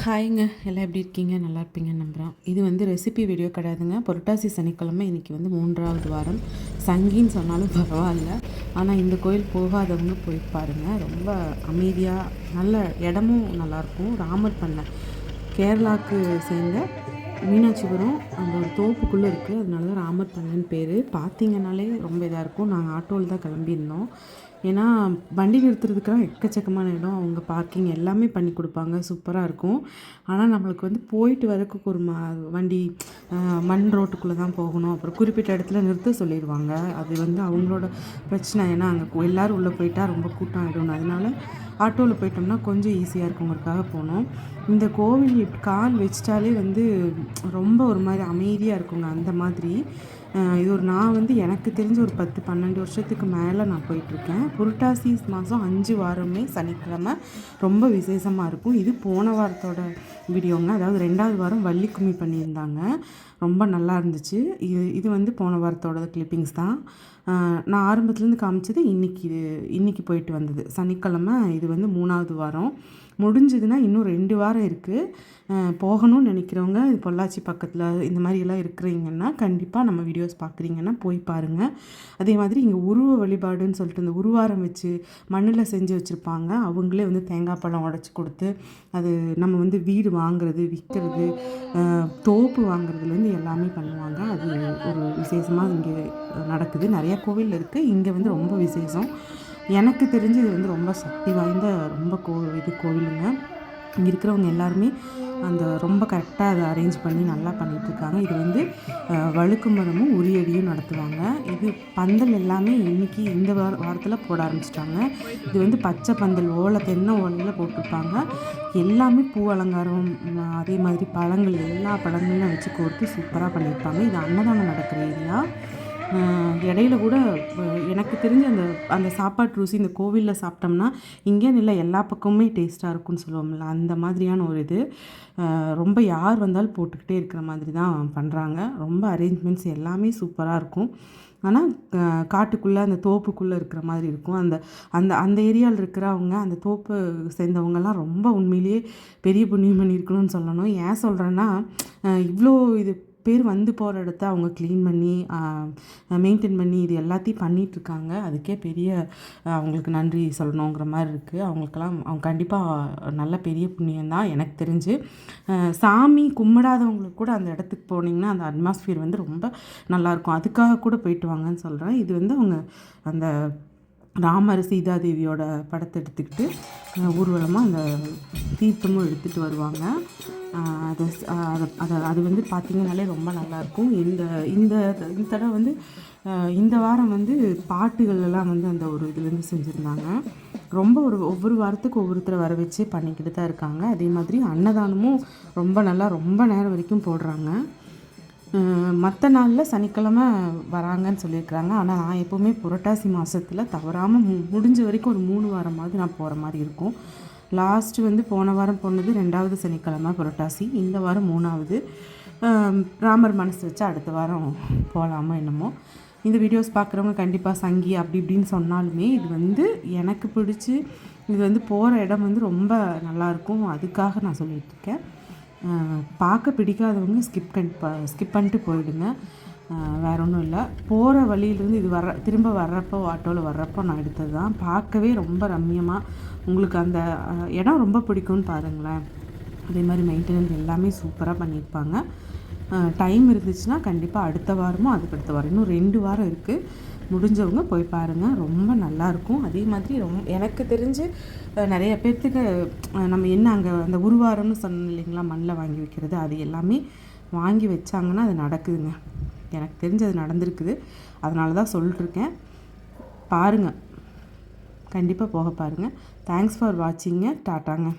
ஹாய்ங்க, எல்லாம் எப்படி இருக்கீங்க? நல்லா இருப்பீங்கன்னு நம்புகிறேன். இது வந்து ரெசிபி வீடியோ கிடையாதுங்க. புரட்டாசி சனிக்கிழமை இன்றைக்கி வந்து 3வது வாரம். சங்கின்னு சொன்னாலும் பரவாயில்ல. ஆனால் இந்த கோயில் போகாதவங்க போய் பாருங்கள். ரொம்ப அமைதியாக, நல்ல இடமும் நல்லாயிருக்கும். ராமர் பண்ணை, கேரளாவுக்கு சேர்ந்த மீனாட்சிபுரம் அந்த ஒரு தோப்புக்குள்ளே இருக்குது. அதனால தான் ராமர் பண்ணைன்னு பேர். பார்த்தீங்கன்னாலே ரொம்ப இதாக இருக்கும். நாங்கள் ஆட்டோவில் தான் கிளம்பியிருந்தோம். ஏன்னா வண்டி நிறுத்துறதுக்கெல்லாம் எக்கச்சக்கமான இடம், அவங்க பார்க்கிங் எல்லாமே பண்ணி கொடுப்பாங்க. சூப்பராக இருக்கும். ஆனால் நம்மளுக்கு வந்து போயிட்டு வரதுக்கு ஒரு வண்டி மண் ரோட்டுக்குள்ளே தான் போகணும். அப்புறம் குறிப்பிட்ட இடத்துல நிறுத்த சொல்லிடுவாங்க. அது வந்து அவங்களோட பிரச்சனை. ஏன்னா அங்கே எல்லோரும் உள்ளே போயிட்டா ரொம்ப கூட்டம் ஆகிடும். அதனால ஆட்டோவில் போயிட்டோம்னா கொஞ்சம் ஈஸியாக இருக்குங்கிறதுக்காக போனோம். இந்த கோவில் கால் வச்சிட்டாலே வந்து ரொம்ப ஒரு மாதிரி அமைதியாக இருக்குங்க. அந்த மாதிரி இது ஒரு நான் வந்து எனக்கு தெரிஞ்ச ஒரு 10-12 வருஷத்துக்கு மேலே நான் போயிட்டுருக்கேன். புரட்டாசி மாதம் 5 வாரமே சனிக்கிழமை ரொம்ப விசேஷமாக இருக்கும். இது போன வாரத்தோட வீடியோங்க. அதாவது 2வது வாரம் வள்ளி கும்மி பண்ணியிருந்தாங்க. ரொம்ப நல்லா இருந்துச்சு. இது வந்து போன வாரத்தோட கிளிப்பிங்ஸ் தான். நான் ஆரம்பத்துலேருந்து காமிச்சது இன்றைக்கி போயிட்டு வந்தது சனிக்கிழமை. இது வந்து 3வது வாரம் முடிஞ்சதுன்னா இன்னும் 2 வாரம் இருக்குது. போகணும்னு நினைக்கிறவங்க, இது பொள்ளாச்சி பக்கத்தில் இந்த மாதிரிலாம் இருக்கிறீங்கன்னா கண்டிப்பாக நம்ம வீடியோஸ் பார்க்குறீங்கன்னா போய் பாருங்கள். அதே மாதிரி இங்கே உருவ வழிபாடுன்னு சொல்லிட்டு இந்த உருவாரம் வச்சு மண்ணில் செஞ்சு வச்சுருப்பாங்க. அவங்களே வந்து தேங்காய் பழம் உடச்சி கொடுத்து, அது நம்ம வந்து வீடு வாங்குறது, விற்கிறது, தோப்பு வாங்குறதுலேருந்து எல்லாமே பண்ணுவாங்க. அது ஒரு விசேஷமாக இங்கே நடக்குது. நிறையா கோவில் இருக்குது. இங்கே வந்து ரொம்ப விசேஷம். எனக்கு தெரிஞ்சு இது வந்து ரொம்ப சக்தி வாய்ந்த ரொம்ப கோவிலுங்க. இங்கே இருக்கிறவங்க எல்லாருமே அந்த ரொம்ப கரெக்டாக அதை அரேஞ்ச் பண்ணி நல்லா பண்ணிகிட்ருக்காங்க. இது வந்து வழுக்கு மரமும் உரியடியும் நடத்துவாங்க. இது பந்தல் எல்லாமே இன்றைக்கி இந்த வாரத்தில் போட ஆரம்பிச்சிட்டாங்க. இது வந்து பச்சை பந்தல் தென்னை ஓலையில் போட்டிருப்பாங்க. எல்லாமே பூ அலங்காரம், அதே மாதிரி பழங்கள், எல்லா பழங்களும் வச்சு கோர்த்து சூப்பராக பண்ணியிருப்பாங்க. இது அன்னதானம் நடக்கிற ஏரியா. இடையில கூட எனக்கு தெரிஞ்ச அந்த சாப்பாட்டு ருசி இந்த கோவிலில் சாப்பிட்டோம்னா இங்கேன்னு இல்லை, எல்லா பக்கமுமே டேஸ்ட்டாக இருக்கும்னு சொல்லுவோம்ல, அந்த மாதிரியான ஒரு இது. ரொம்ப யார் வந்தாலும் போட்டுக்கிட்டே இருக்கிற மாதிரி தான் பண்ணுறாங்க. ரொம்ப அரேஞ்ச்மெண்ட்ஸ் எல்லாமே சூப்பராக இருக்கும். ஆனால் காட்டுக்குள்ளே அந்த தோப்புக்குள்ளே இருக்கிற மாதிரி இருக்கும். அந்த அந்த அந்த ஏரியாவில் இருக்கிறவங்க, அந்த தோப்பு சேர்ந்தவங்கெல்லாம் ரொம்ப உண்மையிலேயே பெரிய புண்ணியம் பண்ணியிருக்கணும்னு சொல்லணும். ஏன் சொல்கிறேன்னா, இவ்வளோ இது பேர் வந்து போகிற இடத்த அவங்க க்ளீன் பண்ணி மெயின்டைன் பண்ணி இது எல்லாத்தையும் பண்ணிகிட்ருக்காங்க. அதுக்கே பெரிய அவங்களுக்கு நன்றி சொல்லணுங்கிற மாதிரி இருக்குது. அவங்க கண்டிப்பாக நல்ல பெரிய புண்ணியந்தான் எனக்கு தெரிஞ்சு. சாமி கும்பிடாதவங்களுக்கு கூட அந்த இடத்துக்கு போனீங்கன்னா அந்த அட்மாஸ்ஃபியர் வந்து ரொம்ப நல்லாயிருக்கும். அதுக்காக கூட போயிட்டு வாங்கன்னு சொல்கிறேன். இது வந்து அவங்க அந்த ராமர் சீதாதேவியோட படத்தை எடுத்துக்கிட்டு ஊர்வலமாக அந்த தீர்த்தமும் எடுத்துகிட்டு வருவாங்க. அது வந்து பார்த்திங்கனாலே ரொம்ப நல்லாயிருக்கும். இந்த தடவை வந்து இந்த வாரம் வந்து பாட்டுகள் எல்லாம் வந்து அந்த ஒரு இதுலேருந்து செஞ்சுருந்தாங்க. ரொம்ப ஒவ்வொரு வாரத்துக்கு ஒவ்வொருத்தரை வர வச்சு பண்ணிக்கிட்டு தான் இருக்காங்க. அதே மாதிரி அன்னதானமும் ரொம்ப நேரம் வரைக்கும் போடுறாங்க. மற்ற நாளில் சனிக்கிழமை வராங்கன்னு சொல்லியிருக்கிறாங்க. ஆனால் நான் எப்போவுமே புரட்டாசி மாதத்தில் தவறாமல் முடிஞ்ச வரைக்கும் ஒரு 3 வாரமாவது நான் போகிற மாதிரி இருக்கும். லாஸ்ட்டு வந்து போன வாரம் போனது 2வது சனிக்கிழமை புரட்டாசி. இந்த வாரம் 3வது. ராமர் மனசு வச்சு அடுத்த வாரம் போகலாமா என்னமோ. இந்த வீடியோஸ் பார்க்குறவங்க கண்டிப்பாக சங்கி அப்படி இப்படின்னு சொன்னாலுமே இது வந்து எனக்கு பிடிச்சி, இது வந்து போகிற இடம் வந்து ரொம்ப நல்லாயிருக்கும். அதுக்காக நான் சொல்லிகிட்ருக்கேன். பார்க்க பிடிக்காதவங்க ஸ்கிப் பண்ணிட்டு போயிடுங்க. வேறு ஒன்றும் இல்லை. போகிற வழியிலேருந்து இது திரும்ப வர்றப்போ ஆட்டோவில் வர்றப்போ நான் எடுத்தது தான். பார்க்கவே ரொம்ப ரம்மியமாக, உங்களுக்கு அந்த இடம் ரொம்ப பிடிக்கும்னு பாருங்களேன். அதே மாதிரி மெயின்டெனன்ஸ் எல்லாமே சூப்பராக பண்ணியிருப்பாங்க. டைம் இருந்துச்சுன்னா கண்டிப்பாக அடுத்த வாரமும் அதுக்கடுத்த வாரம் இன்னும் 2 வாரம் இருக்குது. முடிஞ்சவங்க போய் பாருங்கள். ரொம்ப நல்லாயிருக்கும். அதே மாதிரி எனக்கு தெரிஞ்சு நிறைய பேர்த்துக்கு நம்ம என்ன அங்கே அந்த உருவாரம்னு சொன்னோம் இல்லைங்களா, மண்ணில் வாங்கி வைக்கிறது, அது எல்லாமே வாங்கி வச்சாங்கன்னா அது நடக்குதுங்க. எனக்கு தெரிஞ்சு அது நடந்திருக்குது. அதனால தான் சொல்லிட்டுருக்கேன். பாருங்கள், கண்டிப்பாக போக பாருங்கள். தேங்க்ஸ் ஃபார் வாட்சிங்க. டாட்டாங்க.